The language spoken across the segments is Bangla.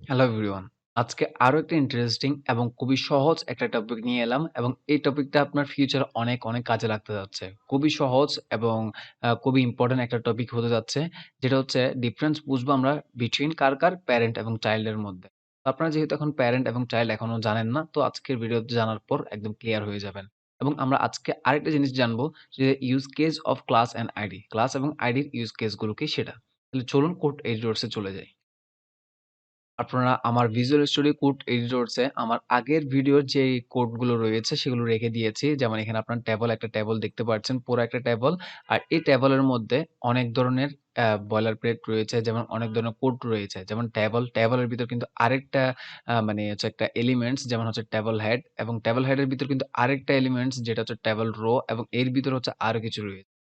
Hello everyone. আজকে আরো একটা ইন্টারেস্টিং এবং খুবই সহজ একটা টপিক নিয়ে এলাম এবং এই টপিকটা আপনার ফিউচারে অনেক কাজে লাগতে যাচ্ছে। খুবই সহজ এবং খুবই ইম্পোর্টেন্ট একটা টপিক হতে যাচ্ছে। যেটা হচ্ছে ডিফারেন্স বুঝবো আমরা বিটুইন কার প্যারেন্ট এবং চাইল্ড এর মধ্যে। তো আপনারা যেহেতু এখন প্যারেন্ট এবং চাইল্ড এখনো জানেন না, তো আজকের ভিডিওতে জানার পর একদম ক্লিয়ার হয়ে যাবেন। এবং আমরা আজকে আরেকটা জিনিস জানবো যে use case of class and ID. Class এবং আইডির ইউজ কেস গুলো কি সেটা। তাহলে চলুন কোড এডিটরস এ চলে যাই। আপনারা আমার ভিজুয়াল স্টুডিও কোড এডিটরস এ আমার আগের ভিডিওর যে কোডগুলো রয়েছে সেগুলো রেখে দিয়েছি। যেমন এখানে আপনার একটা ট্যাবল দেখতে পাচ্ছেন, পুরো একটা ট্যাবল। আর এই ট্যাবলের মধ্যে অনেক ধরনের বয়লার প্লেট রয়েছে, যেমন অনেক ধরনের কোড রয়েছে। যেমন ট্যাবলের ভিতর কিন্তু আরেকটা মানে হচ্ছে একটা এলিমেন্টস যেমন হচ্ছে ট্যাবল হেড এবং ট্যাবল হেডের ভিতর কিন্তু আরেকটা এলিমেন্টস যেটা হচ্ছে ট্যাবল রো এবং এর ভিতর হচ্ছে আরো কিছু রয়েছে।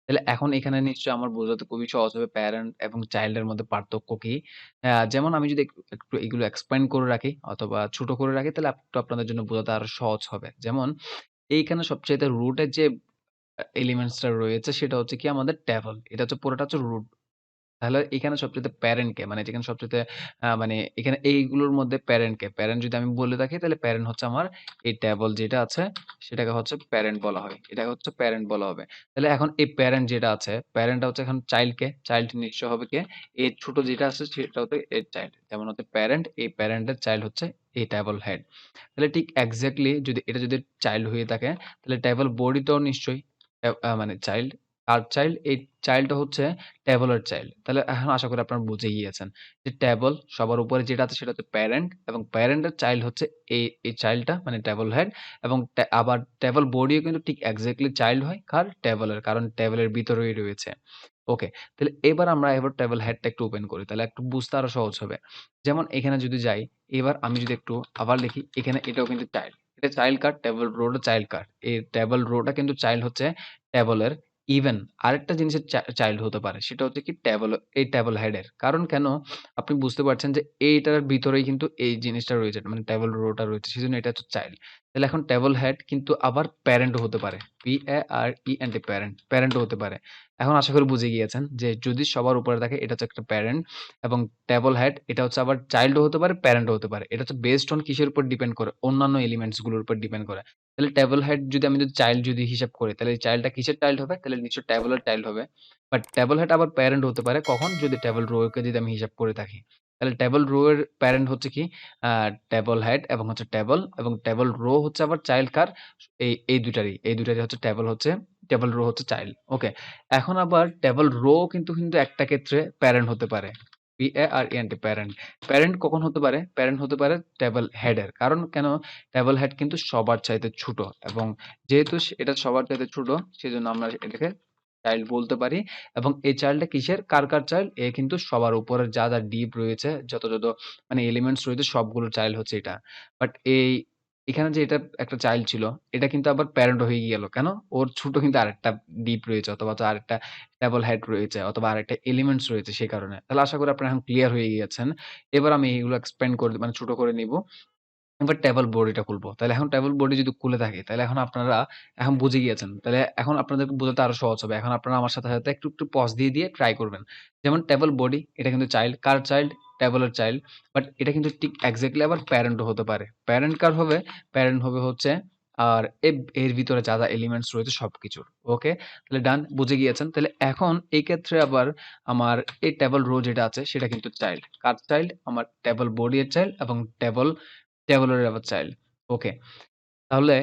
তাহলে এখন এখানে নিশ্চয়ই আমার বোঝাতে খুবই সহজ হবে প্যারেন্ট এবং চাইল্ড এর মধ্যে পার্থক্য কি? যেমন আমি যদি একটু এগুলো এক্সপ্লেইন করে রাখি অথবা ছোট করে রাখি তাহলে একটু আপনাদের জন্য বোঝাতে আরো সহজ হবে। যেমন এইখানে সবচাইতে রুট এর যে এলিমেন্টস টা রয়েছে সেটা হচ্ছে কি আমাদের ট্যাবল। এটা হচ্ছে পুরোটা হচ্ছে রুট। তাহলে এখানে সবচাইতে প্যারেন্ট কে? মানে যেখানে সবচাইতে মানে এখানে এইগুলোর মধ্যে প্যারেন্ট কে? প্যারেন্ট যদি আমি বলে থাকি তাহলে প্যারেন্ট হচ্ছে আমার এই ট্যাবল যেটা আছে সেটাকে হচ্ছে প্যারেন্ট বলা হয়। এটাকে হচ্ছে প্যারেন্ট বলা হবে। তাহলে এখন এই প্যারেন্ট যেটা আছে, প্যারেন্টটা হচ্ছে এখন চাইল্ড কে? চাইল্ড নিশ্চয় হবে কে? এর ছোট যেটা আছে সেটা হচ্ছে এর চাইল্ড। যেমন হচ্ছে প্যারেন্ট, এই প্যারেন্টের চাইল্ড হচ্ছে এই ট্যাবল হেড। তাহলে ঠিক এক্সাক্টলি যদি চাইল্ড হয়ে থাকে তাহলে ট্যাবল বডিটাও নিশ্চয়ই মানে চাইল্ড। আর চাইল্ড এই চাইল্ডটা হচ্ছে ট্যাবলের চাইল্ড। তাহলে এখন আশা করি আপনারা বুঝে গিয়েছেন যে ট্যাবল সবার উপরে যেটা আছে সেটা হচ্ছে প্যারেন্ট এবং প্যারেন্টের চাইল্ড হচ্ছে এই চাইল্ডটা মানে ট্যাবল হেড এবং আবার ট্যাবল বডিও কিন্তু ঠিক এক্সাক্টলি চাইল্ড হয় কার ট্যাবলের, কারণ ট্যাবলের ভিতরেই রয়েছে। ওকে, তাহলে এবার ট্যাবল হেডটা একটু ওপেন করি তাহলে একটু বুঝতে আরো সহজ হবে। যেমন এখানে যদি যাই, এবার আমি যদি একটু আবার লিখি, এখানে এটাও কিন্তু চাইল্ড। এটা চাইল্ড কার? ট্যাবল রোটা চাইল্ড কার? এই ট্যাবল রোটা কিন্তু চাইল্ড হচ্ছে ট্যাবলের। ইভেন আরেকটা জিনিসের চাইল্ড হতে পারে। সেটা হচ্ছে কি এই ট্যাবল হেডের। কারণ কেন? আপনি বুঝতে পারছেন যে এইটার ভিতরেই কিন্তু এই জিনিসটা রয়েছে। মানে ট্যাবল রোটা রয়েছে। সেজন্য এটা হচ্ছে চাইল্ড। তাহলে এখন ট্যাবল হেড কিন্তু আবার প্যারেন্টও হতে পারে। P-A-R-E-N-T প্যারেন্ট, প্যারেন্টও হতে পারে। এখন আশা করি বুঝে গিয়েছেন যে যদি সবার উপরে থাকে এটা হচ্ছে একটা প্যারেন্ট এবং ট্যাবল হেড এটা হচ্ছে আবার চাইল্ডও হতে পারে, প্যারেন্টও হতে পারে। এটা হচ্ছে বেসড অন কিসের উপর ডিপেন্ড করে? অন্যান্য এলিমেন্টস গুলোর উপর ডিপেন্ড করে। তাহলে ট্যাবল হেড যদি আমি যদি চাইল্ড যদি হিসাব করি তাহলে এই চাইল্ডটা কিসের চাইল্ড হবে? তাহলে নিশ্চয়ই ট্যাবলের চাইল্ড হবে। বাট ট্যাবল হেড আবার প্যারেন্ট হতে পারে কখন? যদি ট্যাবল রো কে যদি আমি হিসাব করে থাকি। তাহলে ট্যাবল রো এর প্যারেন্ট হচ্ছে কি? আ ট্যাবল হেড এবং হচ্ছে ট্যাবল এবং ট্যাবল রো হচ্ছে আবার চাইল্ড কার? এই দুটারই হচ্ছে ট্যাবল রো হচ্ছে চাইল্ড। ওকে। এখন আবার ট্যাবল রো কিন্তু একটা ক্ষেত্রে প্যারেন্ট হতে পারে। P-A-R-E-N-T parent. প্যারেন্ট কখন হতে পারে? প্যারেন্ট হতে পারে ট্যাবল হেডের। কারণ কেন? ট্যাবল হেড কিন্তু সবার চাইতে ছোট এবং যেহেতু এটা সবার চাইতে ছোট সেজন্য আমরা এটাকে চাইল্ড বলতে পারি এবং এই চাইল্ডটা কিসের? কার চাইল্ড? এ কিন্তু সবার উপরের যা ডিপ রয়েছে, যত মানে এলিমেন্টস রয়েছে সবগুলোর চাইল্ড হচ্ছে এটা। বাট এখানে যে এটা একটা চাইল্ড ছিল, এটা কিন্তু আবার প্যারেন্ট হয়ে গেল। কেন? ওর ছোট কিন্তু আরেকটা ডিপ রয়েছে অথবা হচ্ছে আরেকটা ট্যাবল হেড রয়েছে অথবা আরেকটা এলিমেন্টস রয়েছে সেই কারণে। তাহলে আশা করি আপনারা এখন ক্লিয়ার হয়ে গিয়েছেন। এবার আমি এগুলো এক্সপ্লেইন করে মানে ছোট করে নিব। এবার ট্যাবল বডিটা খুলবো। তাহলে এখন ট্যাবল বডি যদি খুলে থাকি, তাহলে এখন আপনারা এখন বুঝে গিয়েছেন। তাহলে এখন আপনাদেরকে বোঝাতে আরো সহজ হবে। এখন আপনারা আমার সাথে একটু পজ দিয়ে ট্রাই করবেন। যেমন ট্যাবল বডি এটা কিন্তু চাইল্ড। কার চাইল্ড? ট্যাবলের চাইল্ড। বাট এটা কিন্তু ঠিক এক্সাক্টলি আবার প্যারেন্টও হতে পারে। প্যারেন্ট কার হবে? প্যারেন্ট হবে হচ্ছে আর এর ভিতরে যা এলিমেন্টস রয়েছে সবকিছুর। ওকে? তাহলে ডান বুঝে গিয়েছেন। তাহলে এখন এই ক্ষেত্রে আবার আমার এই ট্যাবল রো যেটা আছে সেটা কিন্তু চাইল্ড। কার চাইল্ড? আমার ট্যাবল বডি এর চাইল্ড এবং ট্যাবলের আবার চাইল্ড। ওকে। তাহলে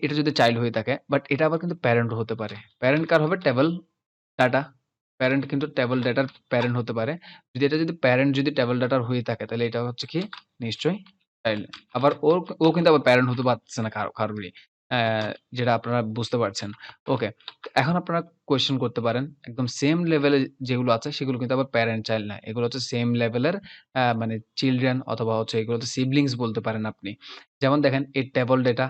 এটা যদি চাইল্ড হয়ে থাকে, বাট এটা আবার কিন্তু প্যারেন্ট ও হতে পারে। প্যারেন্ট কার হবে? Table data. প্যারেন্ট কিন্তু ট্যাবল ডাটার প্যারেন্ট হতে পারে। যদি প্যারেন্ট যদি ট্যাবল ডাটার হয়ে থাকে তাহলে এটা হচ্ছে কি? নিশ্চয়ই চাইল্ড। আবার ও কিন্তু আবার প্যারেন্ট হতে পারতেছে না কারোরই। অ্যা যেটা আপনারা বুঝতে পারছেন। ওকে। এখন আপনারা কোয়েশ্চেন করতে পারেন। একদম সেম লেভেলে যেগুলো আছে সেগুলো কিন্তু আবার প্যারেন্ট চাইল্ড না। এগুলো হচ্ছে সেম লেভেলের মানে চিলড্রেন অথবা হচ্ছে এগুলো হচ্ছে সিবলিংস বলতে পারেন আপনি। যেমন দেখেন এই ট্যাবল ডেটা,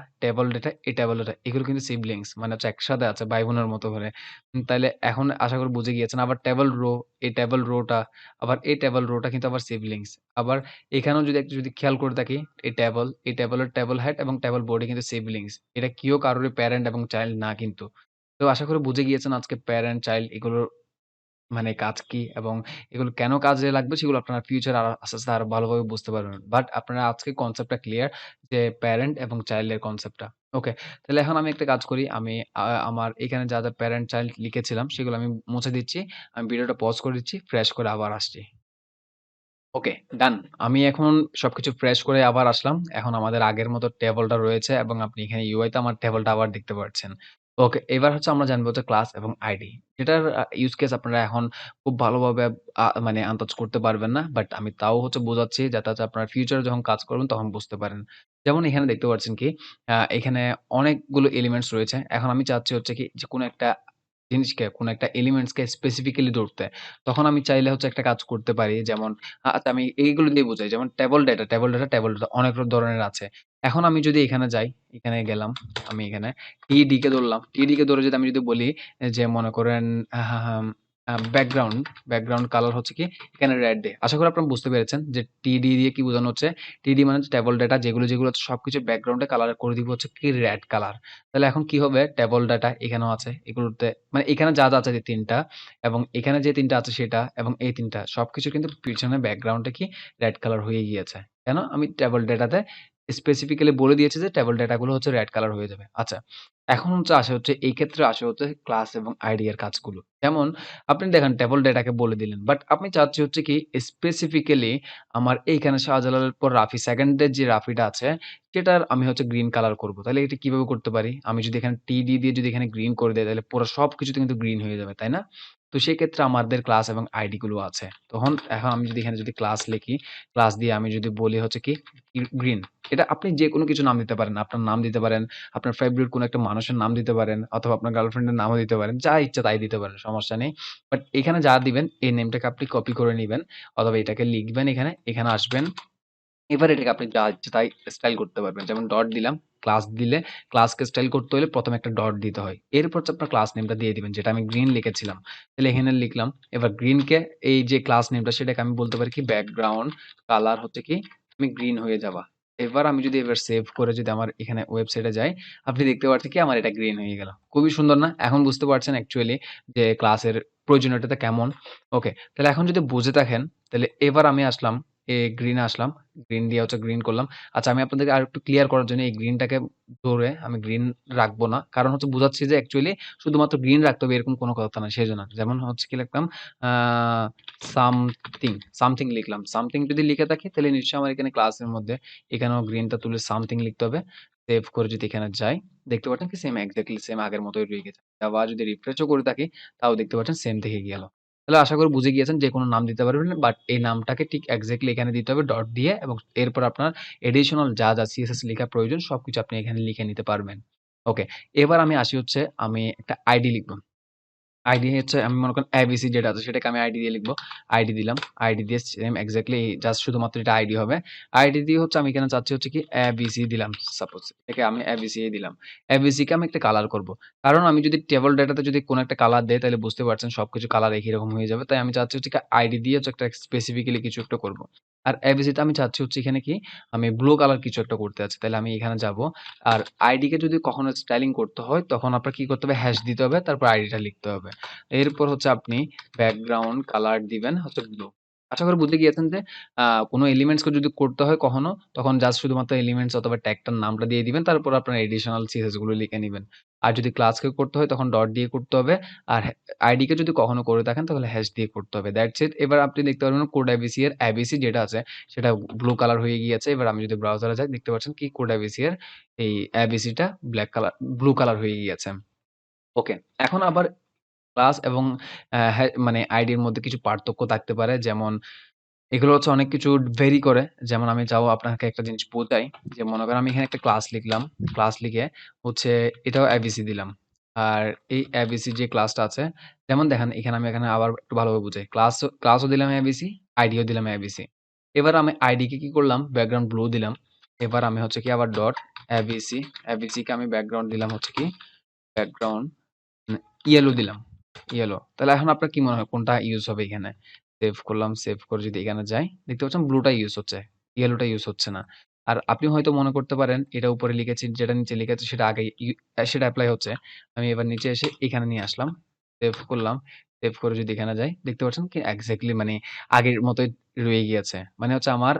এই ট্যাবল ডেটা এগুলো কিন্তু সিবলিংস মানে হচ্ছে একসাথে আছে ভাই-বোনের মতো করে। তাইলে এখন আশা করি বুঝে গিয়েছেন। আবার ট্যাবল রো, এই ট্যাবল রোটা আবার এই ট্যাবল রোটা কিন্তু আবার সিবলিংস। আবার এখানেও যদি একটু যদি খেয়াল করে থাকি, এই ট্যাবলের ট্যাবল হেড এবং ট্যাবল বডি কিন্তু সিবলিংস। এটা কেউ কারোরই প্যারেন্ট এবং চাইল্ড না কিন্তু। তো আশা করি বুঝে গিয়েছেন আজকে প্যারেন্ট, চাইল্ড এগুলোর মানে কাজ কি এবং এগুলো কেন কাজে লাগবে সেগুলো আপনারা ফিউচারে আরো আস্তে, আস্তে আরো ভালোভাবে বুঝতে পারবেন। বাট আপনারা আজকে কনসেপ্টটা ক্লিয়ার যে প্যারেন্ট এবং চাইল্ড এর কনসেপ্টটা। ওকে। তাহলে এখন আমি একটা কাজ করি। আমি আমার এখানে যা প্যারেন্ট চাইল্ড লিখেছিলাম সেগুলো আমি মুছে দিচ্ছি। আমি ভিডিওটা পজ করে দিচ্ছি। ফ্রেশ করে আবার আসছি। ওকে, ডান। আমি এখন সবকিছু ফ্রেশ করে আবার আসলাম। এখন আমাদের আগের মতো টেবলটা রয়েছে এবং আপনি এখানে UI তে আমার টেবলটা আবার দেখতে পাচ্ছেন। ওকে, এবার হচ্ছে আমরা জানবো হচ্ছে ক্লাস এবং আইডি। যেটার ইউজ কেস আপনারা এখন খুব ভালোভাবে মানে আন্দাজ করতে পারবেন না। বাট আমি তাও হচ্ছে বোঝাচ্ছি যাতে হচ্ছে আপনারা ফিউচারে যখন কাজ করবেন তখন বুঝতে পারেন। যেমন এখানে দেখতে পাচ্ছেন কি এখানে অনেকগুলো এলিমেন্টস রয়েছে। এখন আমি চাচ্ছি হচ্ছে কি যে কোনো একটা জিনিসকে, কোনো একটা এলিমেন্টস কে স্পেসিফিক্যালি ধরতে। তখন আমি চাইলে হচ্ছে একটা কাজ করতে পারি। যেমন আচ্ছা আমি এইগুলো দিয়ে বুঝাই। যেমন টেবল ডেটা অনেক ধরনের আছে। এখন আমি যদি এখানে যাই, এখানে গেলাম। আমি এখানে টিডি কে ধরলাম। টিডি কে ধরে যদি আমি যদি বলি যে মনে করেন আহাহাম ব্যাকগ্রাউন্ড, ব্যাকগ্রাউন্ড কালার হচ্ছে কি এখানে রেড দে। আশা করি আপনারা বুঝতে পেরেছেন যে টিডি দিয়ে কি বোঝানো হচ্ছে। টিডি মানে হচ্ছে টেবল ডেটা যেগুলো হচ্ছে সবকিছু ব্যাকগ্রাউন্ডে কালার করে দিব হচ্ছে কি রেড কালার। তাহলে এখন কি হবে টেবল ডাটা এখানেও আছে। এগুলোতে মানে এখানে যা আছে যে ৩ টা এবং এখানে যে ৩ টা আছে সেটা এবং এই ৩ টা সবকিছু কিন্তু পিছনে ব্যাকগ্রাউন্ডটা কি রেড কালার হয়ে গিয়েছে। কেন? আমি টেবল ডেটাতে স্পেসিফিক্যালি বলে দিয়েছি যে টেবল ডেটা গুলো হচ্ছে রেড কালার হয়ে যাবে। আচ্ছা। এখন হচ্ছে আসে হচ্ছে এই ক্ষেত্রে আসে হচ্ছে ক্লাস এবং আইডি এর কাজগুলো। যেমন আপনি দেখেন টেবল ডেটাকে বলে দিলেন। বাট আমি চাচ্ছি হচ্ছে কি স্পেসিফিক্যালি আমার এইখানে শাহজালালের পর রাফি সেকেন্ডের যে রাফিটা আছে সেটার আমি হচ্ছে গ্রিন কালার করব। তাহলে এটা কিভাবে করতে পারি? আমি যদি এখানে টিডি দিয়ে যদি এখানে গ্রিন করে দেই তাহলে পুরো সবকিছুতে কিন্তু গ্রিন হয়ে যাবে, তাই না? তো সেক্ষেত্রে আমাদের ক্লাস এবং আইডি গুলো আছে। এখন আমি যদি এখানে যদি ক্লাস লিখি, ক্লাস দিয়ে আমি যদি বলি হচ্ছে কি গ্রিন। এটা আপনি যেকোনো কিছু নাম দিতে পারেন। আপনার নাম দিতে পারেন, আপনার ফেভারিট কোনো একটা মানুষের নাম দিতে পারেন অথবা আপনার গার্লফ্রেন্ডের নামও দিতে পারেন। যা ইচ্ছা তাই দিতে পারেন, সমস্যা নেই। বাট এখানে যা দিবেন এই নেমটাকে আপনি কপি করে নিবেন অথবা এটাকে লিখবেন এখানে, এখানে আসবেন। এবার এটাকে আপনি যা ইচ্ছে তাই স্টাইল করতে পারবেন। যেমন ডট দিলাম, ক্লাস দিলে ক্লাসকে স্টাইল করতে হলে ১ম এ একটা ডট দিতে হয়। এরপর হচ্ছে আপনার ক্লাস নেমটা দিয়ে দিবেন। যেটা আমি গ্রিন লিখেছিলাম। তাহলে এখানে লিখলাম। এবার গ্রিনকে এই যে ক্লাস নেমটা সেটাকে আমি বলতে পারি কি ব্যাকগ্রাউন্ড কালার হচ্ছে কি আমি গ্রিন হয়ে যাবা। এবার আমি যদি এবার সেভ করে যদি আমার এখানে ওয়েবসাইটে যাই, আপনি দেখতে পাচ্ছেন কি আমার এটা গ্রিন হয়ে গেল। খুবই সুন্দর না? এখন বুঝতে পারছেন অ্যাকচুয়ালি যে ক্লাসের প্রয়োজনীয়তাটা কেমন? ওকে। তাহলে এখন যদি বুঝে থাকেন তাহলে এবার আমি আসলাম গ্রিন এ আসলাম। গ্রিন দিয়ে হচ্ছে গ্রিন করলাম। আচ্ছা আমি আপনাদেরকে আরেকটু ক্লিয়ার করার জন্য এই গ্রিনটাকে ধরে আমি গ্রিন রাখবো না। কারণ হচ্ছে বুঝাচ্ছি যে অ্যাকচুয়ালি শুধুমাত্র গ্রিন রাখতে হবে এরকম কোনো কথা না সেজন্য। যেমন হচ্ছে কি লিখলাম আ সামথিং, সামথিং লিখলাম। সামথিং যদি লিখে থাকি তাহলে নিশ্চয়ই আমার এখানে ক্লাসের মধ্যে এখানেও গ্রিনটা তুলে সামথিং লিখতে হবে। সেভ করে যদি এখানে যাই, দেখতে পাচ্ছেন কি সেম এক্সাক্টলি সেম আগের মতোই রয়ে গেছে। আবার যদি রিফ্রেশও করে থাকি তাও দেখতে পাচ্ছেন সেম থেকে গেল। তাহলে আশা করি বুঝে গিয়েছেন যে কোনো নাম দিতে পারবেন। বাট এই নামটাকে ঠিক এক্সাক্টলি এখানে দিতে হবে ডট দিয়ে এবং এরপর আপনার এডিশনাল যা সিএসএস লেখা প্রয়োজন সবকিছু আপনি এখানে লিখে নিতে পারবেন। ওকে। এবার আমি আসি হচ্ছে আমি একটা আইডি লিখব। আইডি হচ্ছে আমি মনে করেন এবিসি যেটা আছে সেটাকে আমি আইডি দিয়ে লিখবো। আইডি দিলাম। আইডি দিয়ে সেম এক্সাক্টলি জাস্ট শুধুমাত্র এটা আইডি হবে। আইডি দিয়ে হচ্ছে আমি এখানে চাচ্ছি হচ্ছে কি এবিসি দিলাম সাপোজ। এটাকে আমি এবিসি দিলাম। এবিসি কে আমি একটা কালার করব। কারণ আমি যদি টেবল ডেটাতে যদি কোনো একটা কালার দেই তাহলে বুঝতে পারছেন সবকিছু কালার একই রকম হয়ে যাবে। তাই আমি চাচ্ছি হচ্ছে কি আইডি দিয়ে হচ্ছে একটা স্পেসিফিক্যালি কিছু একটা করব। আর এবিসি তে আমি চাচ্ছি হচ্ছে এখানে কি আমি ব্লু কালার কিছু একটা করতে চাচ্ছি। তাহলে আমি এখানে যাব। আর আইডি কে যদি কখনো স্টাইলিং করতে হয় তখন আপনার কি করতে হবে হ্যাশ দিতে হবে তারপর আইডিটা লিখতে হবে। এরপর হচ্ছে আপনি ব্যাকগ্রাউন্ড কালার দিবেন হচ্ছে ব্লু। আশা করি বুঝে গিয়েছেন যে কোন এলিমেন্টস কে যদি করতে হয় কখনো তখন জাস্ট শুধুমাত্র এলিমেন্টস অথবা ট্যাগটার নামটা দিয়ে দিবেন। তারপর আপনার এডিশনাল সিএসএস গুলো লিখে নিবেন। আর যদি ক্লাসকে করতে হয় তখন ডট দিয়ে করতে হবে। আর আইডি কে যদি কখনো করে থাকেন তাহলে হ্যাশ দিয়ে করতে হবে। That's it. এবার আপনি দেখতে পারবেন কোড এবিসি এর এবিসি যেটা আছে সেটা ব্লু কালার হয়ে গিয়েছে। এবার আমি যদি ব্রাউজারে যাই দেখতে পাচ্ছেন কি কোড এবিসি এর এই এবিসিটা ব্লু কালার হয়ে গিয়েছে। ওকে। এখন আবার ক্লাস এবং মানে আইডির মধ্যে কিছু পার্থক্য থাকতে পারে। যেমন এগুলো হচ্ছে অনেক কিছু ভেরি করে। যেমন আমি চাও আপনাকে একটা জিনিস বোঝাই। যে মনে করেন আমি এখানে একটা ক্লাস লিখলাম। ক্লাস লিখে হচ্ছে এটাও এবিসি দিলাম। আর এই এবিসি যে ক্লাসটা আছে যেমন দেখেন এখানে আবার একটু ভালোভাবে বুঝাই। ক্লাসও দিলাম এবিসি, আইডিও দিলাম এবিসি। এবার আমি আইডি কে কি করলাম ব্যাকগ্রাউন্ড ব্লু দিলাম। এবার আমি হচ্ছে কি আবার ডট এবিসি, এবিসি কে আমি ব্যাকগ্রাউন্ড দিলাম হচ্ছে কি ব্যাকগ্রাউন্ড ইয়েলো দিলাম। ইয়েলো। তাহলে এখন আপনার কি মনে হয় কোনটা ইউজ হবে এখানে? সেভ করলাম। সেভ করে যদি এখানে যাই, দেখতে পাচ্ছেন ব্লুটা ইউজ হচ্ছে। ইয়েলোটা ইউজ হচ্ছে না। আর আপনি হয়তো মনে করতে পারেন এটা উপরে লিখেছি, যেটা নিচে লিখেছি সেটা আগে সেটা এপ্লাই হচ্ছে। আমি এবার নিচে এসে এখানে নিয়ে আসলাম। সেভ করলাম। সেভ করে যদি এখানে যাই, দেখতে পাচ্ছেন কি এক্সাক্টলি মানে আগের মতোই রয়ে গিয়েছে। মানে হচ্ছে আমার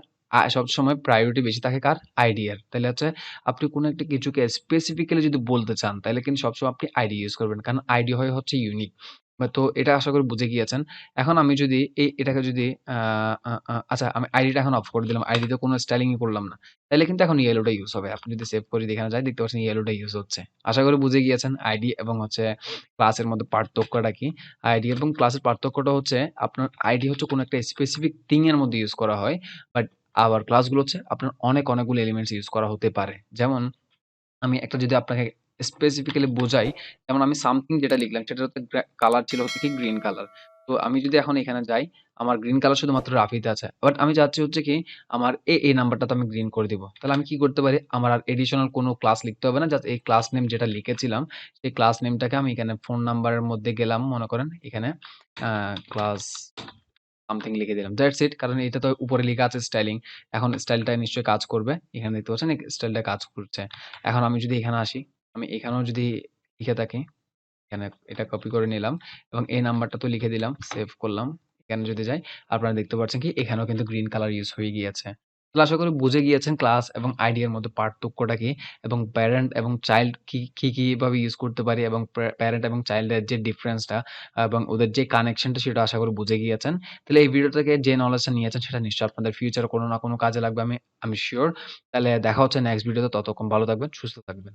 সবসময় প্রায়োরিটি বেশি থাকে কার? আইডি এর। তাইলে হচ্ছে আপনি কোনো একটা কিছুকে স্পেসিফিক্যালি যদি বলতে চান, তাইলে কিন্তু সবসময় আপনি আইডি ইউজ করবেন। কারণ আইডি হচ্ছে ইউনিক। তো এটা আশা করি বুঝে গিয়েছেন। এখন আমি যদি এটাকে যদি আ আ আ আচ্ছা আমি আইডিটা এখন অফ করে দিলাম। আইডিতে কোনো স্টাইলিং ই করলাম না। তাইলে কিন্তু এখন ইয়েলোটা ইউজ হবে। আপনি যদি সেভ করে এখানে যাই দেখতে পাচ্ছেন ইয়েলোটা ইউজ হচ্ছে। আশা করি বুঝে গিয়েছেন আইডি এবং হচ্ছে ক্লাসের মধ্যে পার্থক্যটা কি। আইডি এবং ক্লাসের পার্থক্যটা হচ্ছে আপনার আইডি হচ্ছে কোনো একটা স্পেসিফিক থিং এর মধ্যে ইউজ করা হয়। বাট আবার ক্লাসগুলো হচ্ছে আপনার অনেকগুলো এলিমেন্টস ইউজ করা হতে পারে। যেমন আমি একটা যদি আপনাকে স্পেসিফিক্যালি বোঝাই, যেমন আমি সামথিং যেটা লিখলাম সেটার হচ্ছে কালার ছিল হচ্ছে কি গ্রিন কালার। তো আমি যদি এখন এখানে যাই, আমার গ্রিন কালার শুধুমাত্র রাফিতে আছে। বাট আমি চাচ্ছি হচ্ছে কি আমার এই নাম্বারটা তো আমি গ্রিন করে দিব। তাহলে আমি কি করতে পারি? আমার আর এডিশনাল কোনো ক্লাস লিখতে হবে না। জাস্ট এই ক্লাস নেম যেটা লিখেছিলাম, সেই ক্লাস নেমটাকে আমি এখানে ফোন নাম্বারের মধ্যে গেলাম মনে করেন এখানে ক্লাস সামথিং লিখে দিলাম। That's it. কারণ এটা তো উপরে লেখা আছে স্টাইলিং। এখন স্টাইলটা নিশ্চয়ই কাজ করবে। এখানে দেখতে পাচ্ছেন স্টাইলটা কাজ করছে। এখন আমি যদি এখানে আসি, আমি এখানেও যদি লিখে থাকি, এখানে এটা কপি করে নিলাম এবং এই নাম্বারটা তো লিখে দিলাম, সেভ করলাম। এখানে যদি যাই, আপনারা দেখতে পাচ্ছেন কি এখানেও কিন্তু গ্রিন কালার ইউজ হয়ে গিয়েছে। তাহলে আশা করি বুঝে গিয়েছেন ক্লাস এবং আইডি এর মধ্যে পার্থক্যটা কি এবং প্যারেন্ট এবং চাইল্ড কিভাবে ইউজ করতে পারি এবং প্যারেন্ট এবং চাইল্ডের যে ডিফারেন্সটা এবং ওদের যে কানেকশনটা সেটা আশা করি বুঝে গিয়েছেন। তাহলে এই ভিডিও থেকে যে নলেজটা নিয়েছেন সেটা নিশ্চয়ই আপনাদের ফিউচারে কোনো না কোনো কাজে লাগবে আমি সিউর। তাহলে দেখা হচ্ছে নেক্সট ভিডিওতে। ততক্ষণ ভালো থাকবেন, সুস্থ থাকবেন।